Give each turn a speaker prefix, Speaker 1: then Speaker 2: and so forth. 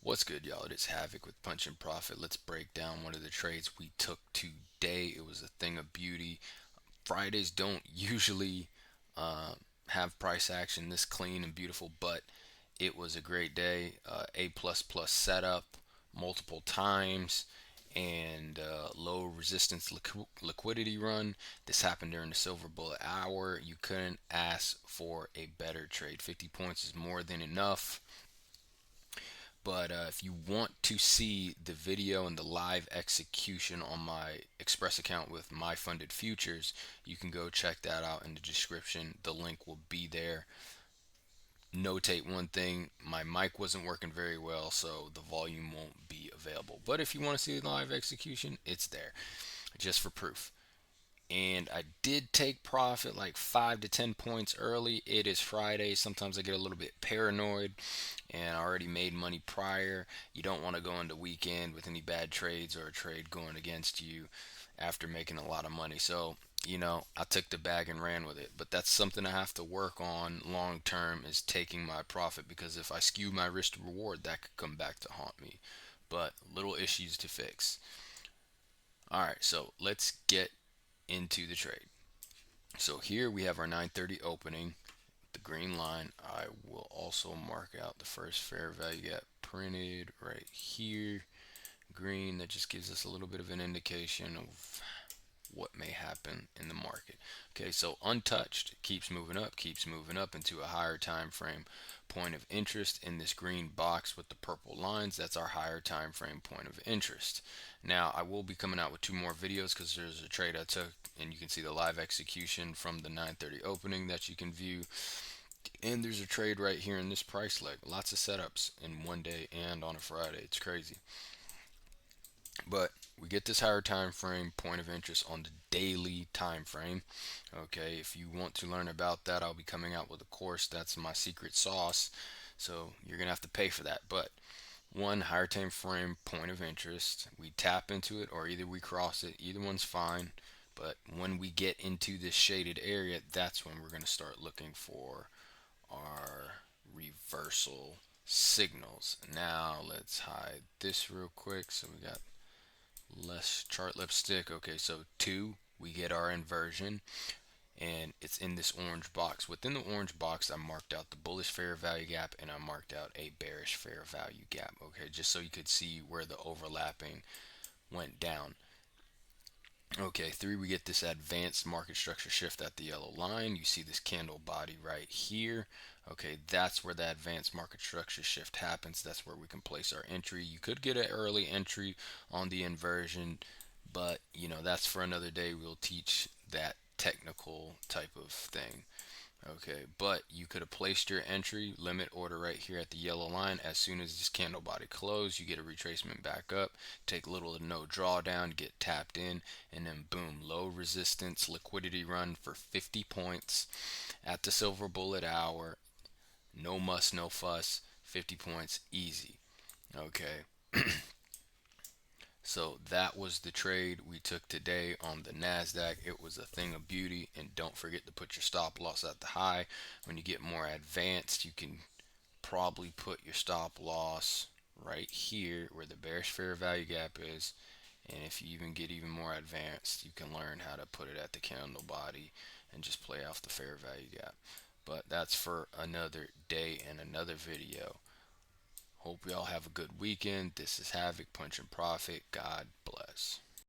Speaker 1: What's good, y'all? It is Havoc with Punch and Profit. Let's break down one of the trades we took today. It was a thing of beauty. Fridays don't usually have price action this clean and beautiful, but it was a great day. A plus plus setup multiple times and low resistance liquidity run. This happened during the silver bullet hour. You couldn't ask for a better trade. 50 points is more than enough. But if you want to see the video and the live execution on my Express account with my funded futures, you can go check that out in the description. The link will be there. Notate one thing, my mic wasn't working very well, so the volume won't be available. But if you want to see the live execution, it's there just for proof. And I did take profit like 5 to 10 points early. It is Friday. Sometimes I get a little bit paranoid, and I already made money prior. You don't want to go into weekend with any bad trades or a trade going against you after making a lot of money. So, I took the bag and ran with it. But that's something I have to work on long term is taking my profit, because if I skew my risk to reward, that could come back to haunt me. But little issues to fix. All right, so let's get into the trade. So here we have our 930 opening, the green line. I will also mark out the first fair value gap printed right here. Green, that just gives us a little bit of an indication of what may happen in the market. Okay, so untouched keeps moving up into a higher time frame point of interest in this green box with the purple lines. That's our higher time frame point of interest. Now I will be coming out with 2 more videos because there's a trade I took and you can see the live execution from the 930 opening that you can view, and there's a trade right here in this price leg. Lots of setups in one day and on a Friday. It's crazy. But we get this higher time frame point of interest on the daily time frame. Okay, if you want to learn about that, I'll be coming out with a course. That's my secret sauce, so you're gonna have to pay for that. But one higher time frame point of interest, we tap into it or either we cross it. Either one's fine. But when we get into this shaded area, that's when we're going to start looking for our reversal signals. Now let's hide this real quick so we got less chart lipstick. Okay, so 2, we get our inversion, and it's in this orange box. Within the orange box, I marked out the bullish fair value gap and I marked out a bearish fair value gap. Okay, just so you could see where the overlapping went down. Okay, 3, we get this advanced market structure shift at the yellow line. You see this candle body right here. Okay, that's where the advanced market structure shift happens. That's where we can place our entry. You could get an early entry on the inversion, but that's for another day. We'll teach that technical type of thing. Okay, but you could have placed your entry limit order right here at the yellow line. As soon as this candle body closed, you get a retracement back up, take little to no drawdown, get tapped in, and then boom, low resistance liquidity run for 50 points at the silver bullet hour. No muss, no fuss, 50 points easy. Okay, so that was the trade we took today on the NASDAQ. It was a thing of beauty. And don't forget to put your stop loss at the high. When you get more advanced, you can probably put your stop loss right here where the bearish fair value gap is. And if you even get even more advanced, you can learn how to put it at the candle body and just play off the fair value gap. But that's for another day and another video. Hope y'all have a good weekend. This is Havoc, Punch and Profit. God bless.